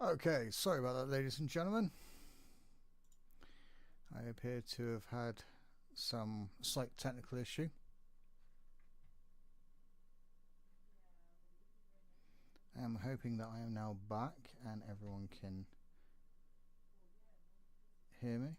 Okay, sorry about that, ladies and gentlemen. I appear to have had some slight technical issue. I'm hoping that I am now back and everyone can hear me.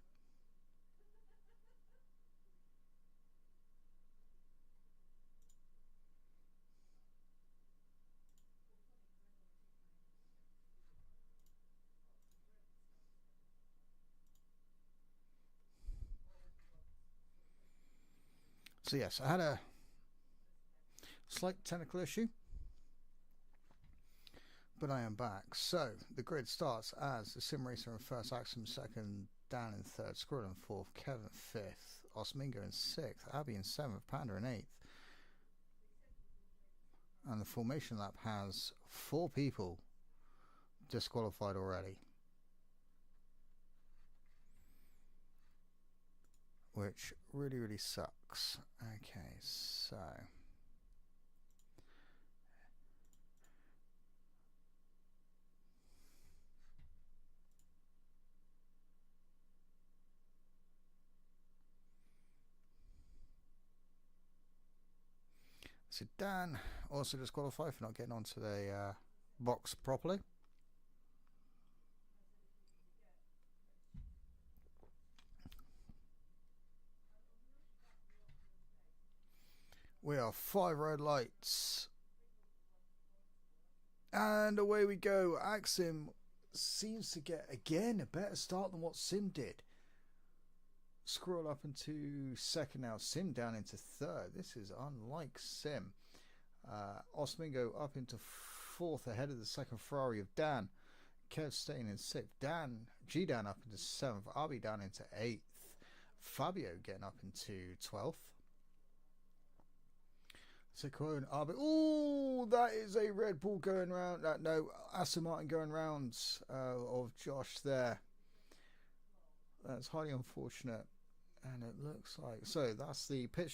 So yes, I had a slight technical issue, but I am back. So the grid starts as the Sim Racer in first, Axum second, Dan in third, Squirrel in fourth, Kevin fifth, Osmingo in sixth, Abby in seventh, Panda in eighth. And the formation lap has 4 people disqualified already, which really sucks. Okay, so Dan also disqualified for not getting onto the box properly. We are 5 red lights. And away we go. Axim seems to get, again, a better start than what Sim did. Scroll up into second now. Sim down into third. This is unlike Sim. Osmingo up into fourth ahead of the second Ferrari of Dan. Kev staying in sixth. G-Dan up into seventh. Arby down into eighth. Fabio getting up into 12th. Sequo and Arby. Ooh, that is a Red Bull going round. No, Aston Martin going rounds of Josh there. That's highly unfortunate. And it looks like, so that's the pit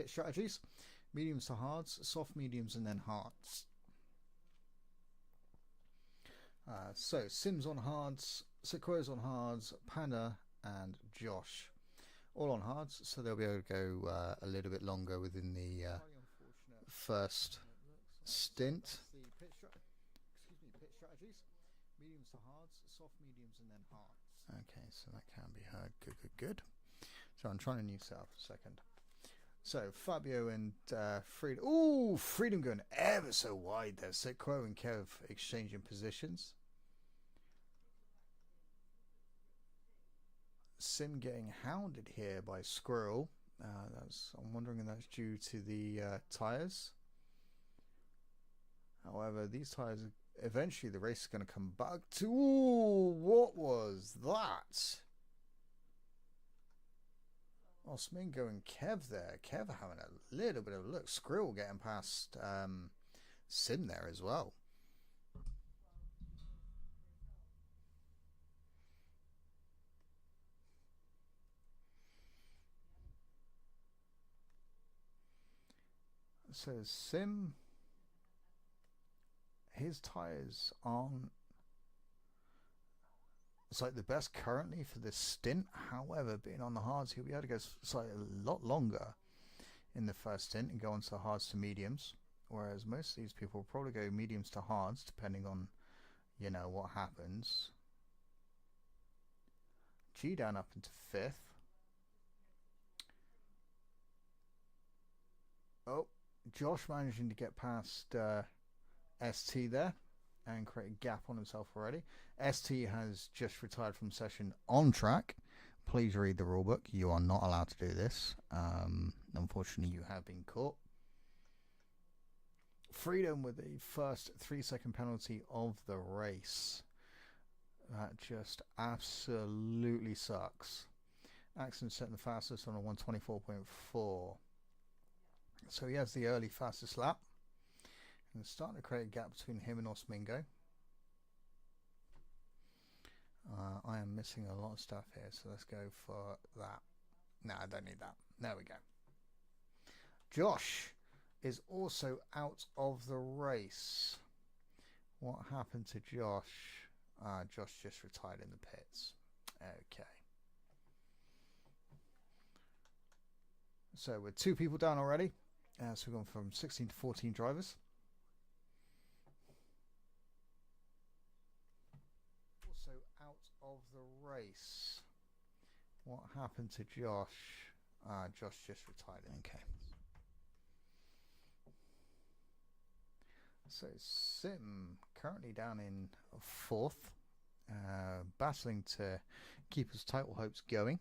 strategies. Mediums to hards, soft mediums, and then hards. So Sim's on hards, Sequoia's on hards, Panda and Josh all on hards, so they'll be able to go a little bit longer within the first stint. Pit strategies. Mediums to hards, soft mediums, and then hards. Okay, so that can be heard. Good. So I'm trying a new setup a second. So Fabio and Freedom. Ooh, Freedom going ever so wide there. So Quo and Kev exchanging positions. Sim getting hounded here by Squirrel. I'm wondering if that's due to the tyres. However, these tyres, eventually the race is going to come back to. Ooh, what was that? Osmingo and Kev there. Kev having a little bit of a look. Squirrel getting past Sim there as well. So Sim, his tyres aren't, it's like the best currently for this stint. However, being on the hards, he'll be able to go a lot longer in the first stint and go on to hards to mediums. Whereas most of these people will probably go mediums to hards, depending on, what happens. G down up into 5th. Oh, Josh managing to get past ST there and create a gap on himself already. ST has just retired from session on track. Please read the rulebook. You are not allowed to do this. Unfortunately, you have been caught. Freedom with the first 3-second penalty of the race. That just absolutely sucks. Axon setting the fastest on a 124.4. So he has the early fastest lap. And it's starting to create a gap between him and Osmingo. I am missing a lot of stuff here, so let's go for that. No, I don't need that. There we go. Josh is also out of the race. What happened to Josh? Josh just retired in the pits. Okay. So we're 2 people down already. So we've gone from 16 to 14 drivers. Also out of the race. What happened to Josh? Josh just retired. Okay. So Sim currently down in 4th, battling to keep his title hopes going.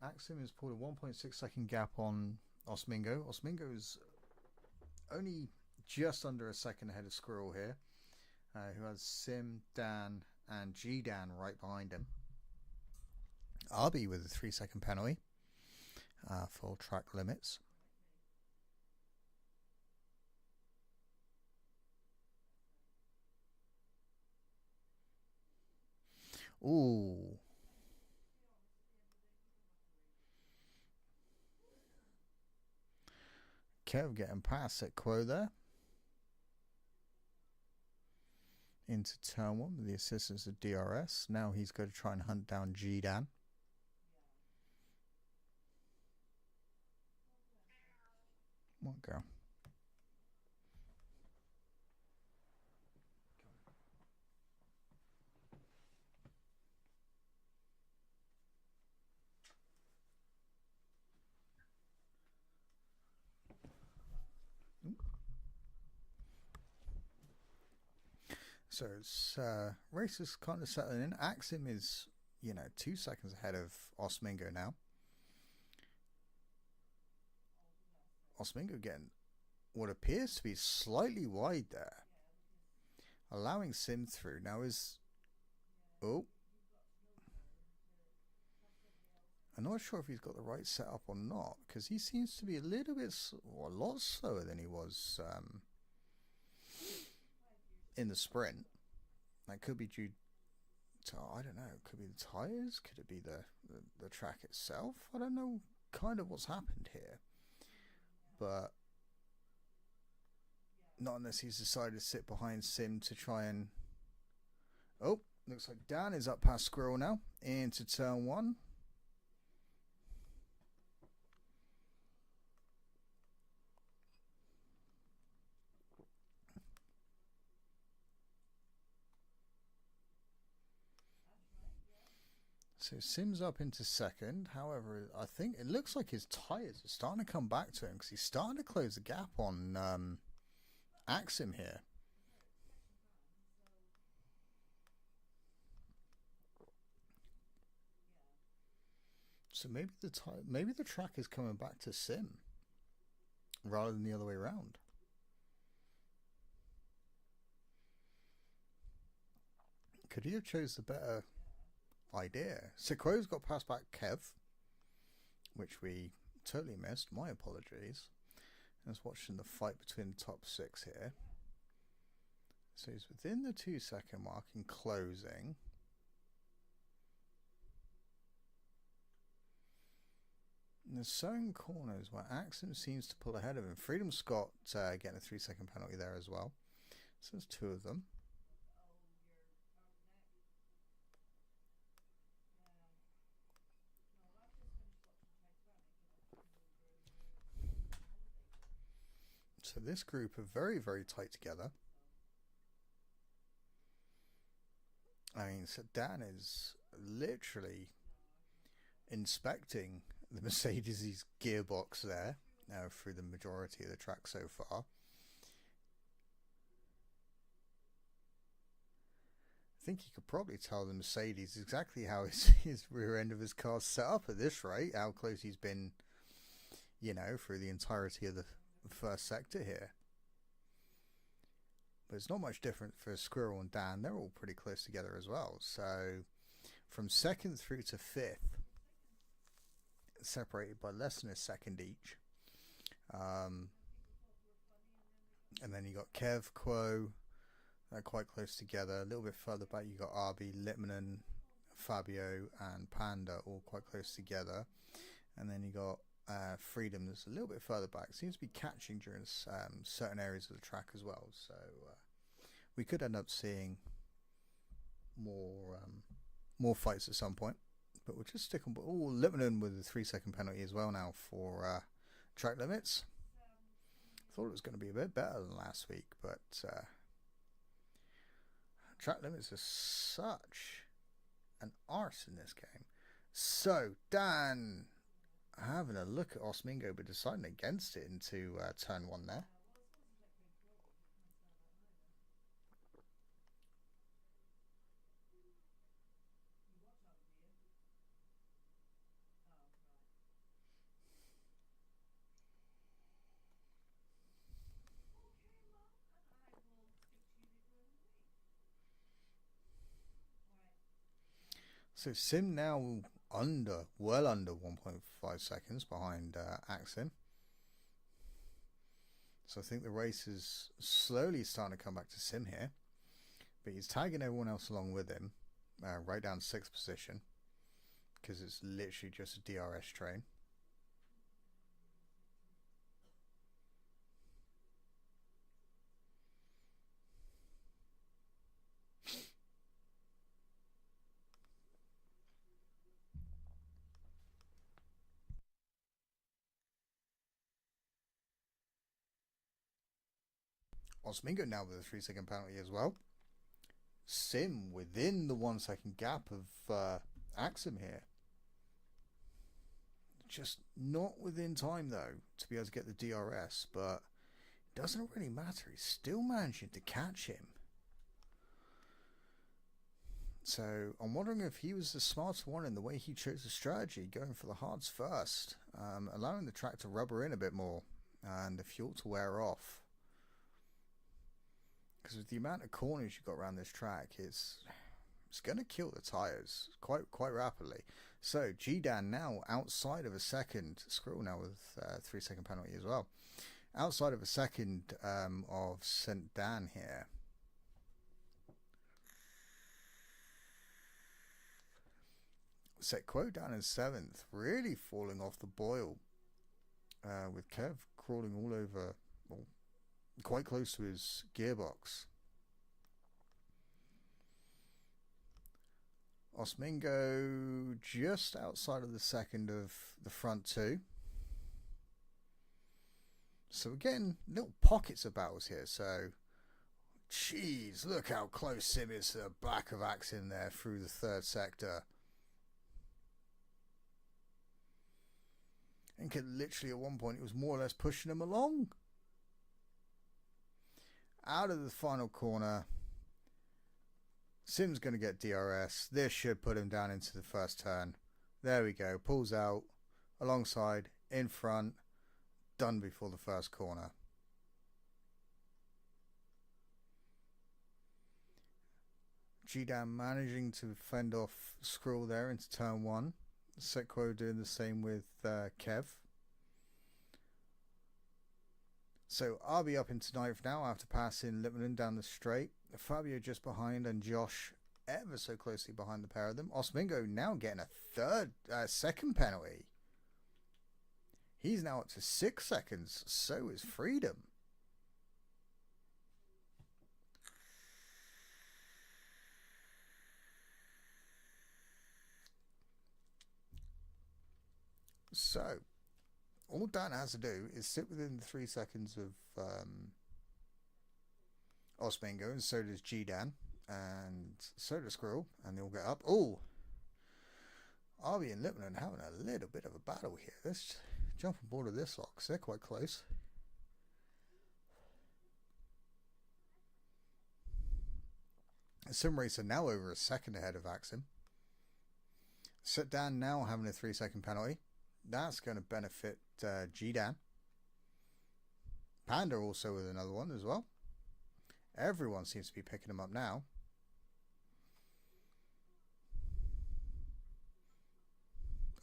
Axim has pulled a 1.6 second gap on Osmingo. Osmingo is only just under a second ahead of Squirrel here, who has Sim, Dan, and G-Dan right behind him. Arby with a 3-second penalty for track limits. Ooh. Kev getting past at Quo there. Into turn 1 with the assistance of DRS. Now he's going to try and hunt down G-Dan. What girl? So it's race is kind of settling in. Axim is, 2 seconds ahead of Osmingo now. Osmingo getting what appears to be slightly wide there, allowing Sim through. Now I'm not sure if he's got the right setup or not, because he seems to be a lot slower than he was in the sprint. That could be due to, I don't know, could be the tyres, could it be the track itself? I don't know kind of what's happened here, but not unless he's decided to sit behind Sim to try and... Oh, looks like Dan is up past Squirrel now, into turn 1. So Sim's up into 2nd. However, I think it looks like his tyres are starting to come back to him, because he's starting to close the gap on Axim here. So maybe the track is coming back to Sim rather than the other way around. Could he have chose the better idea? Sequoia's got past back Kev, which we totally missed. My apologies. I was watching the fight between the top 6 here. So he's within the 2-second mark and closing. And there's certain corners where Axim seems to pull ahead of him. Freedom Scott getting a 3-second penalty there as well. So there's 2 of them. So this group are very, very tight together. I mean, so Dan is literally inspecting the Mercedes' gearbox there through the majority of the track so far. I think you could probably tell the Mercedes exactly how his rear end of his car's set up at this rate, how close he's been, through the entirety of the first sector here. But it's not much different for Squirrel and Dan. They're all pretty close together as well. So from 2nd through to 5th, separated by less than a second each. And then you got Kev, Quo, they're quite close together. A little bit further back you got Arby, Littmanen, Fabio and Panda all quite close together. And then you got freedom that's a little bit further back. Seems to be catching during certain areas of the track as well. So we could end up seeing more fights at some point. But we'll just stick on. Oh, Lippmann with a 3-second penalty as well now for track limits. Thought it was going to be a bit better than last week, but track limits are such an arse in this game. So Dan having a look at Osmingo, but deciding against it into turn 1 there. So Sim now well under 1.5 seconds behind Axim. So I think the race is slowly starting to come back to Sim here. But he's tagging everyone else along with him, right down 6th position. Because it's literally just a DRS train. Osmingo now with a 3-second penalty as well. Sim within the 1-second gap of Axim here. Just not within time though to be able to get the DRS, but it doesn't really matter. He's still managing to catch him. So I'm wondering if he was the smarter one in the way he chose the strategy, going for the hards first, allowing the track to rubber in a bit more and the fuel to wear off. Because with the amount of corners you've got around this track, it's going to kill the tyres quite rapidly. So G-Dan now outside of a second, Squirrel now with a 3-second penalty as well. Outside of a second of St. Dan here. Setquo down in 7th, really falling off the boil. With Kev crawling all over, well, quite close to his gearbox. Osmingo just outside of the second of the front 2. So again, little pockets of battles here. So, jeez, look how close Sim is to the back of Axim there through the 3rd sector. I think literally at one point it was more or less pushing him along. Out of the final corner, Sim's going to get DRS. This should put him down into the first turn. There we go. Pulls out, alongside, in front, done before the first corner. G-Dan managing to fend off Squirrel there into turn 1. Setquo doing the same with Kev. So RB up into 9th now after passing Lippmann down the straight. Fabio just behind and Josh ever so closely behind the pair of them. Osmingo now getting a second penalty. He's now up to 6 seconds. So is Freedom. So, all Dan has to do is sit within the 3 seconds of Osmingo, and so does G-Dan, and so does Squirrel, and they all get up. Oh! Arby and Lippmann having a little bit of a battle here. Let's jump on board of this lot, because they're quite close. Sim Racer now over a second ahead of Axim. Sit Dan now having a 3-second penalty. That's going to benefit G-Dan. Panda also with another one as well. Everyone seems to be picking him up now.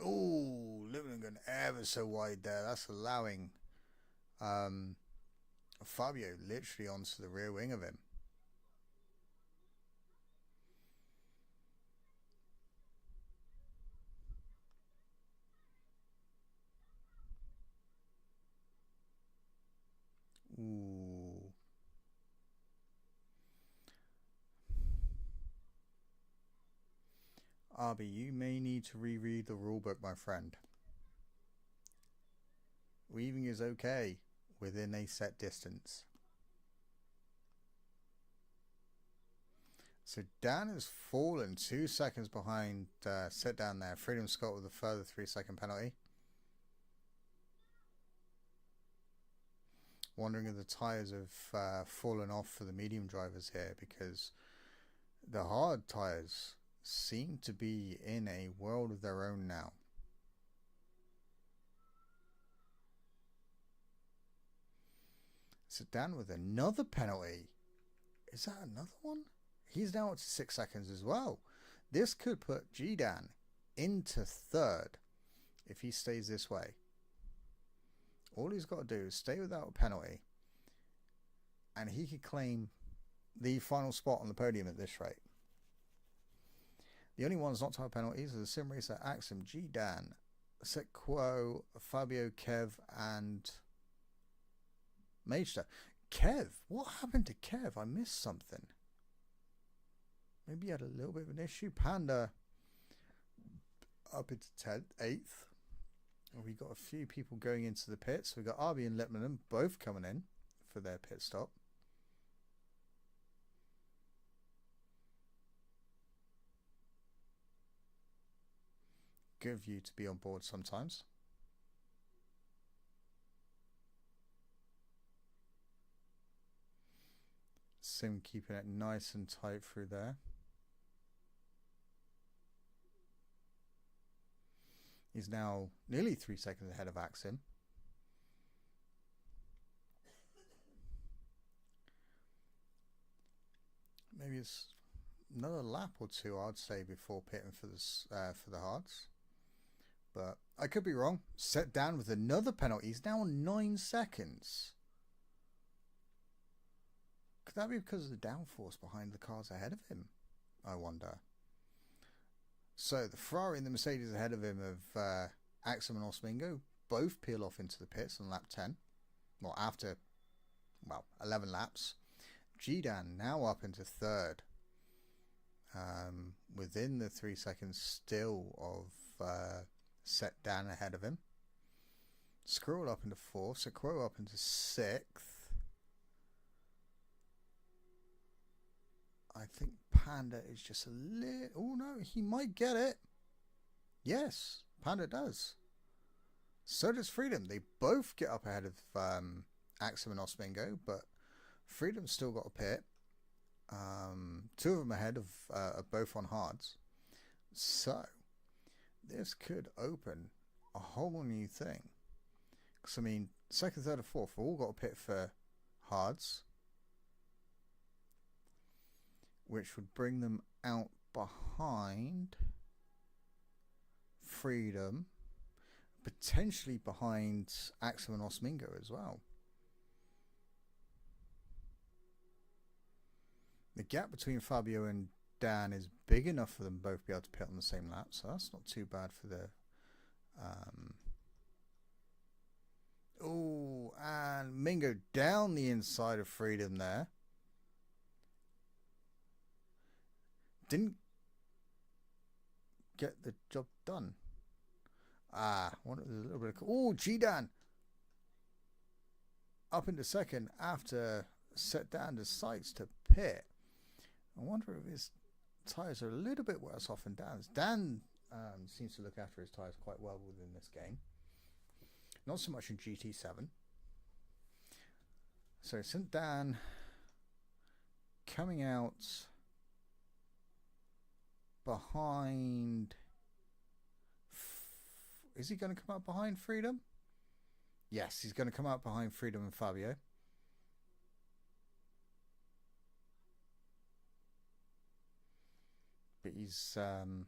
Oh, Lippmann going ever so wide there. That's allowing Fabio literally onto the rear wing of him. Ooh. Arby, you may need to reread the rulebook, my friend. Weaving is okay within a set distance. So Dan has fallen 2 seconds behind Set Down there. Freedom Scott with a further 3-second penalty. Wondering if the tyres have fallen off for the medium drivers here, because the hard tyres seem to be in a world of their own now. So Dan with another penalty. Is that another one? He's now up to 6 seconds as well. This could put G-Dan into third if he stays this way. All he's got to do is stay without a penalty, and he could claim the final spot on the podium at this rate. The only ones not to have penalties are the sim racer Axum, G-Dan, Sequo, Fabio, Kev, and Magester. Kev? What happened to Kev? I missed something. Maybe he had a little bit of an issue. Panda up into 10th, 8th. We got a few people going into the pits. We got Arby and Lippmann both coming in for their pit stop. Good view to be on board sometimes. Sim keeping it nice and tight through there. He's now nearly 3 seconds ahead of Axim. Maybe it's another lap or two, I'd say, before pitting for this for the hards. But I could be wrong. Set Down with another penalty. He's now on 9 seconds. Could that be because of the downforce behind the cars ahead of him? I wonder. So the Ferrari and the Mercedes ahead of him of Axum and Osmingo both peel off into the pits on lap 10. Well, after 11 laps. G-Dan now up into third. Within the 3 seconds still of Set Dan ahead of him. Squirrel up into fourth. Sequo up into sixth. I think Panda is just a little... Oh no, he might get it. Yes, Panda does. So does Freedom. They both get up ahead of Axum and Osmingo, but Freedom's still got a pit. Two of them ahead of both on hards. So this could open a whole new thing. Because I mean, second, third, and fourth have all got a pit for hards, which would bring them out behind Freedom, potentially behind Axum and Osmingo as well. The gap between Fabio and Dan is big enough for them both to be able to pit on the same lap, so that's not too bad for the... Oh, and Mingo down the inside of Freedom there. Didn't get the job done. One a little bit of... Oh, G-Dan up into second after Set Dan decides to pit. I wonder if his tyres are a little bit worse off than Dan's. Dan seems to look after his tyres quite well within this game. Not so much in GT7. So St. Dan coming out behind... Is he going to come out behind Freedom? Yes, he's going to come out behind Freedom and Fabio. But he's on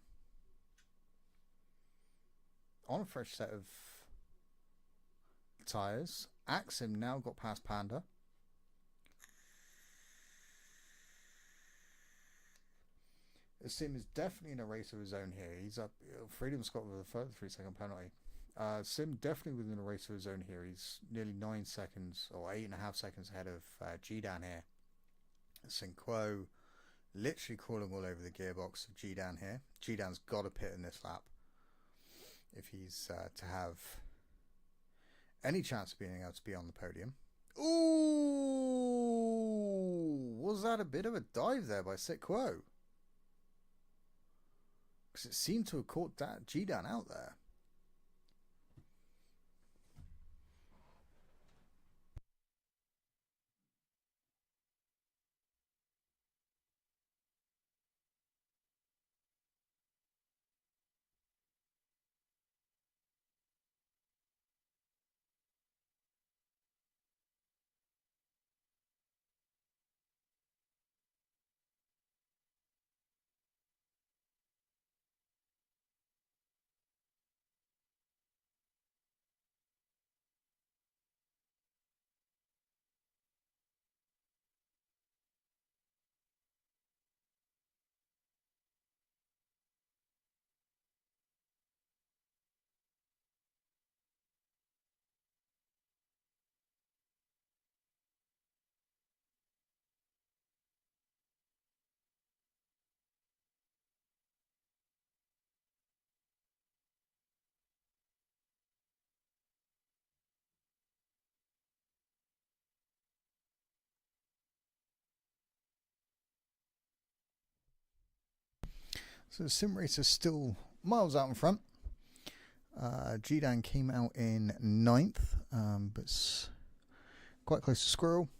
a fresh set of tyres. Axim now got past Panda. Sim is definitely in a race of his own here. He's up. Freedom's got with a further 3 second penalty. Sim definitely within a race of his own here. He's nearly 9 seconds or 8.5 seconds ahead of G-Dan here. Sinquo literally crawling all over the gearbox of G-Dan here. G-Dan's got to pit in this lap if he's to have any chance of being able to be on the podium. Ooh! Was that a bit of a dive there by Sinquo? Because it seemed to have caught G-Dan out there. So the sim race is still miles out in front. G-Dan came out in 9th, but quite close to Squirrel.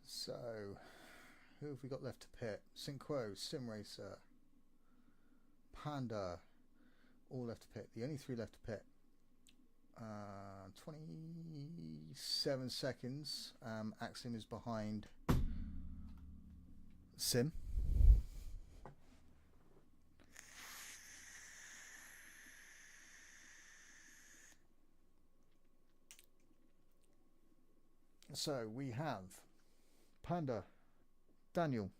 So, who have we got left to pit? Sinquo, Sim Racer, Panda, all left to pit. The only 3 left to pit. 27 seconds. Axiom is behind Sim. So we have Panda, Daniel,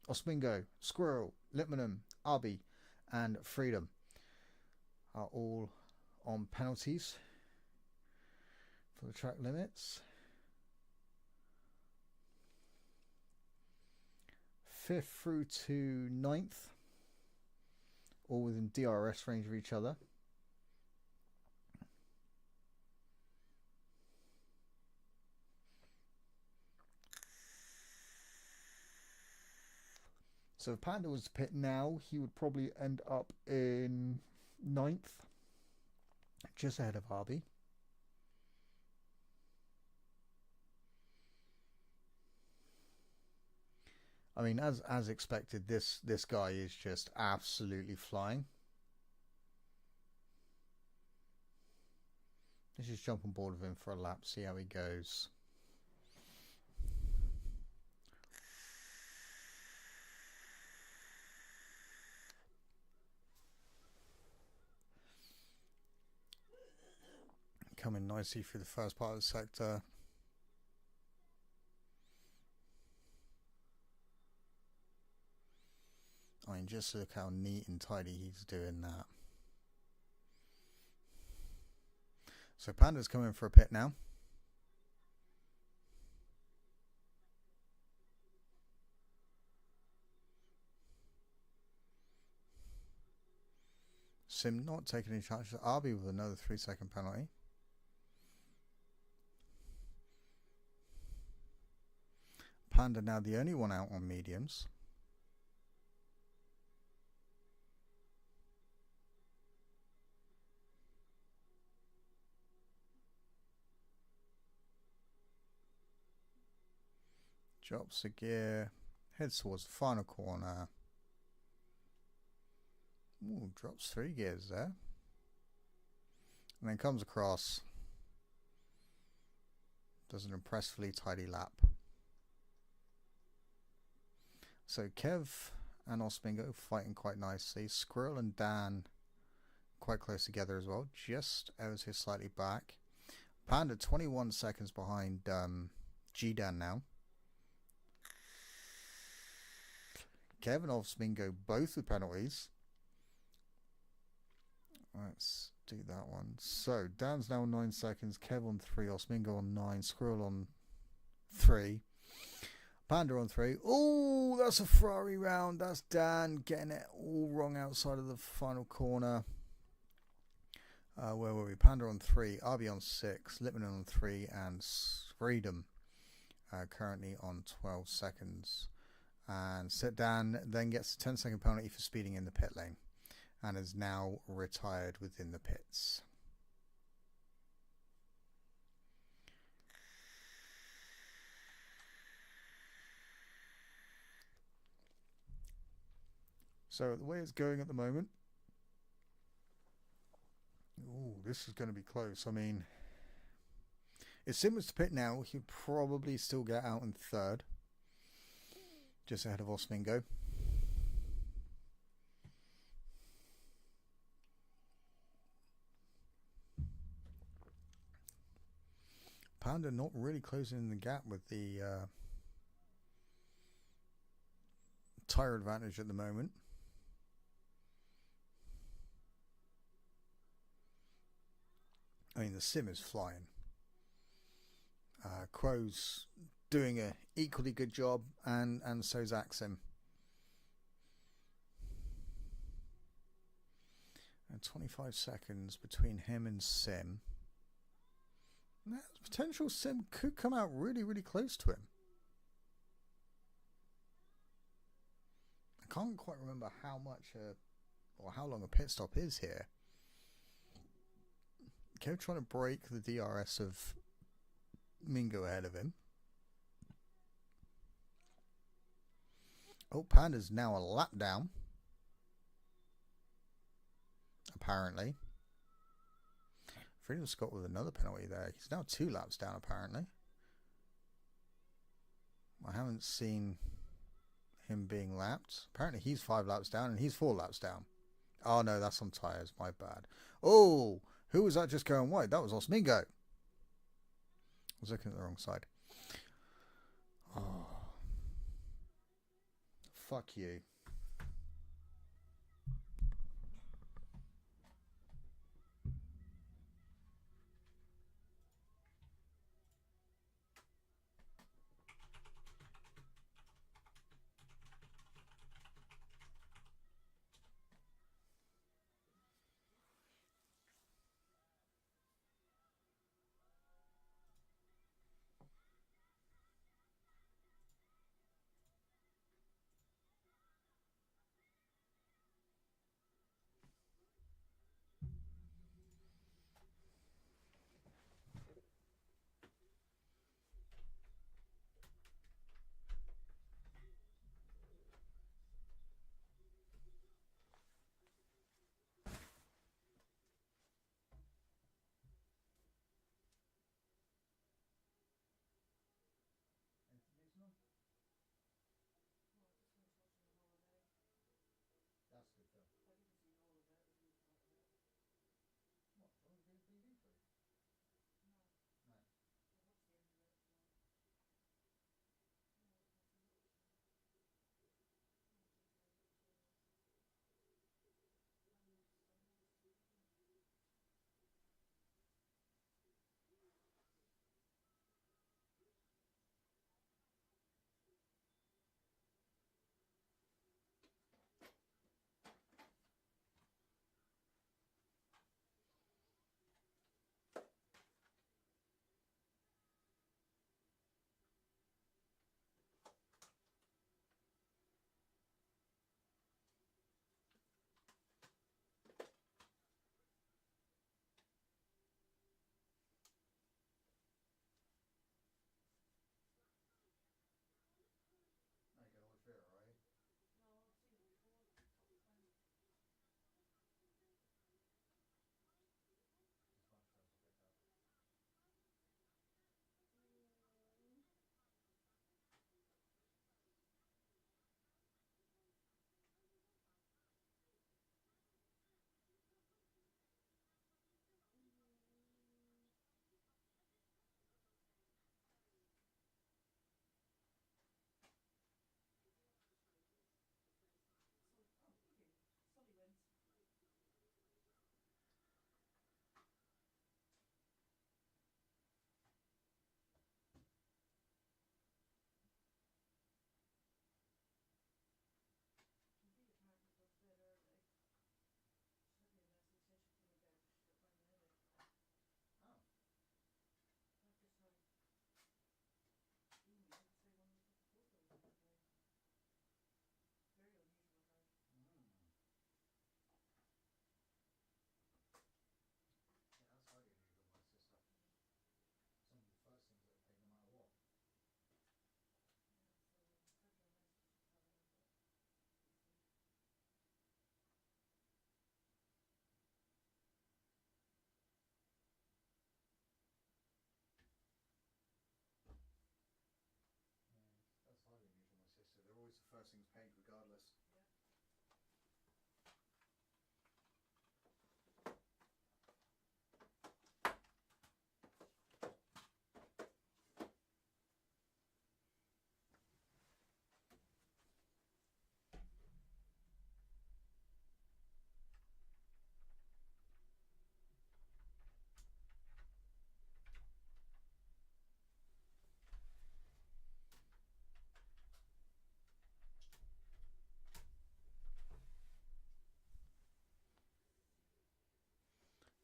Osmingo, Squirrel, Litmanum, Arby, and Freedom are all on penalties for the track limits. 5th through to 9th, all within DRS range of each other. So if Panda was to pit now, he would probably end up in 9th, just ahead of Arby. I mean, as expected, this guy is just absolutely flying. Let's just jump on board with him for a lap, see how he goes. Coming nicely through the first part of the sector. I mean, just look how neat and tidy he's doing that. So Panda's coming for a pit now. Sim not taking any chances. Arby with another 3-second penalty. Panda now the only one out on mediums. Drops the gear, heads towards the final corner. Ooh, drops 3 gears there. And then comes across. Does an impressively tidy lap. So Kev and Osmingo fighting quite nicely. Squirrel and Dan quite close together as well. Just ever so slightly back. Panda 21 seconds behind G-Dan now. Kev and Osmingo both with penalties. Let's do that one. So Dan's now on 9 seconds, Kev on 3, Osmingo on 9, Squirrel on 3, Panda on 3. Oh, that's a Ferrari round. That's Dan getting it all wrong outside of the final corner. Where were we? Panda on 3, RB on 6, Lipman on 3, and Freedom currently on 12 seconds. And Dan then gets a 10-second penalty for speeding in the pit lane and is now retired within the pits. So the way it's going at the moment, ooh, this is going to be close. I mean, if Sim was to pit now, he'd probably still get out in third, just ahead of Osmingo. Panda not really closing the gap with the tyre advantage at the moment. I mean, the Sim is flying. Quo's doing a equally good job, and so's Axim. And 25 seconds between him and Sim. That potential Sim could come out really, really close to him. I can't quite remember how much or how long a pit stop is here. Kev trying to break the DRS of Mingo ahead of him. Oh, Panda's now a lap down. Apparently. Freedom Scott with another penalty there. He's now 2 laps down, apparently. I haven't seen him being lapped. Apparently he's 5 laps down and he's 4 laps down. Oh no, that's on tyres. My bad. Oh, who was that just going wide? That was Osmingo. I was looking at the wrong side. Oh. Fuck you. first thing's paid regardless.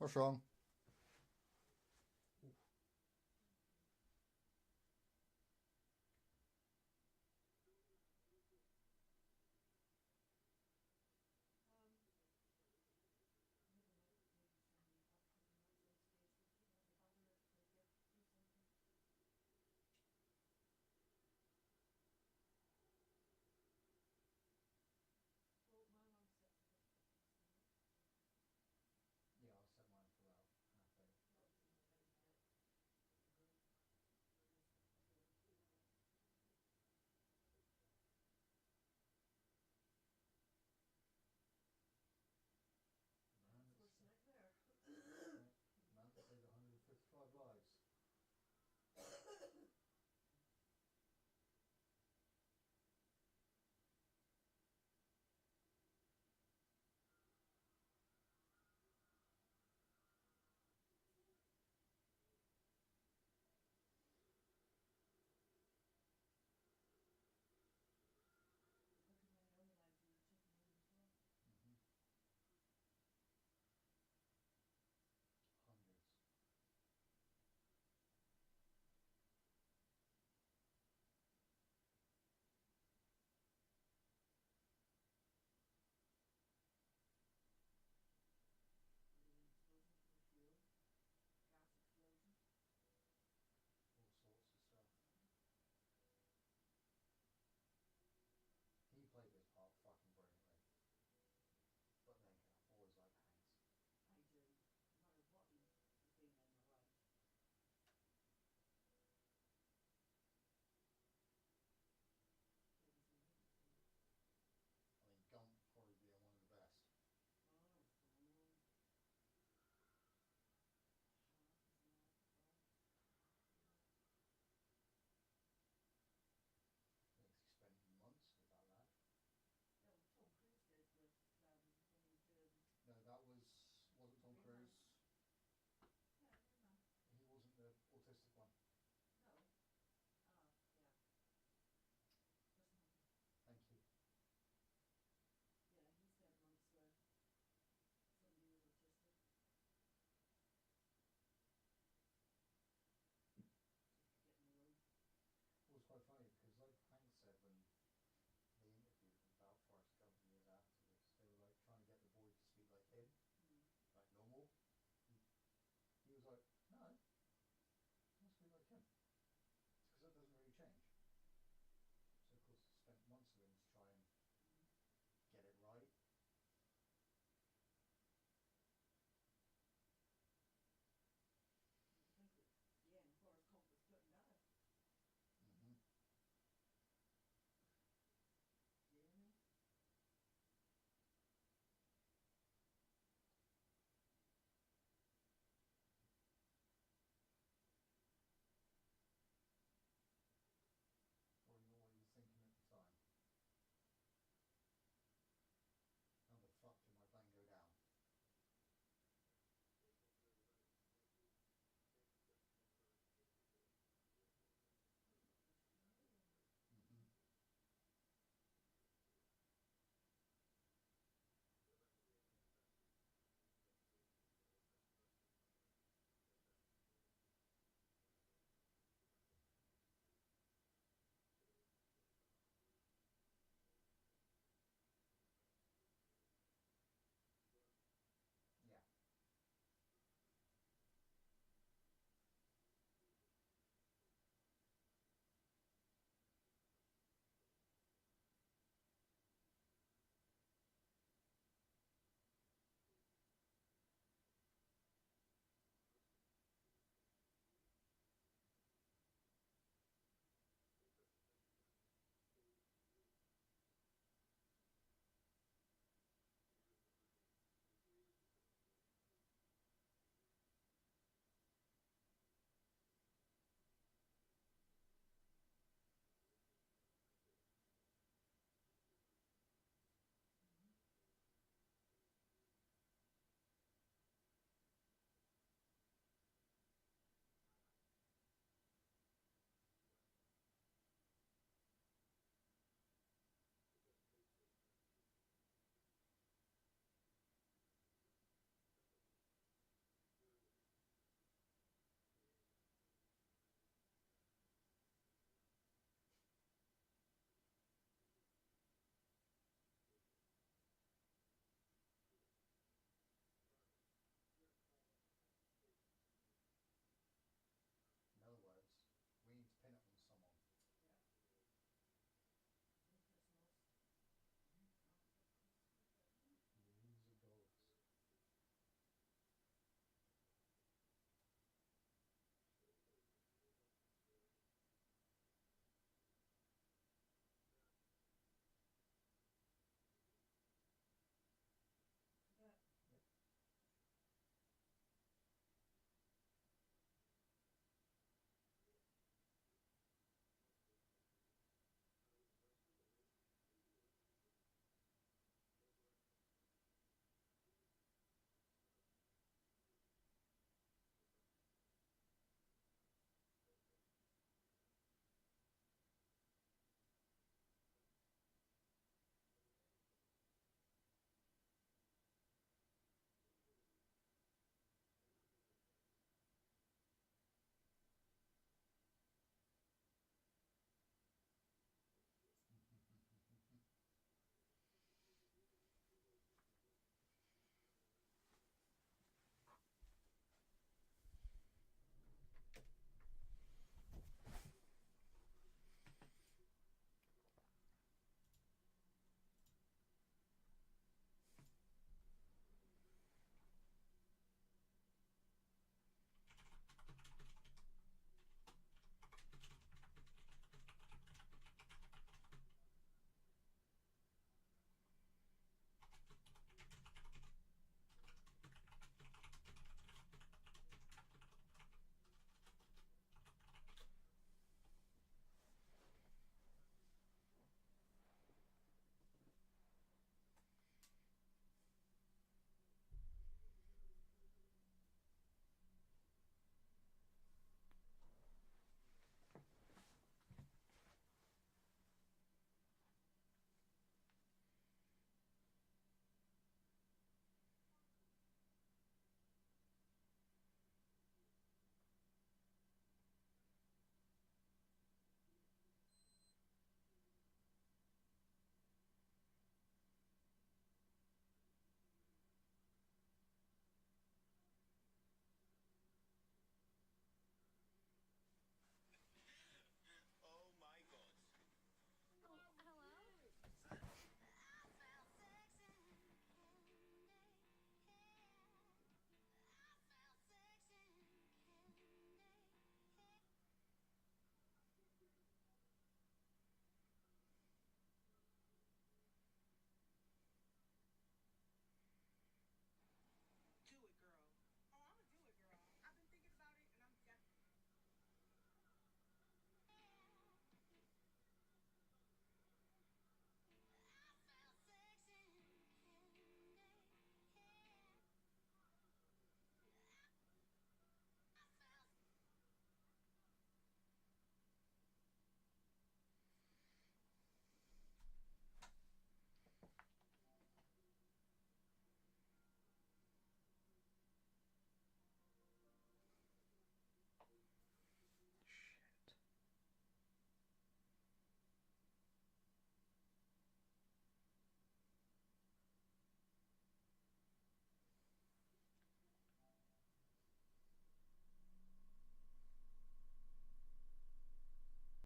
What's wrong?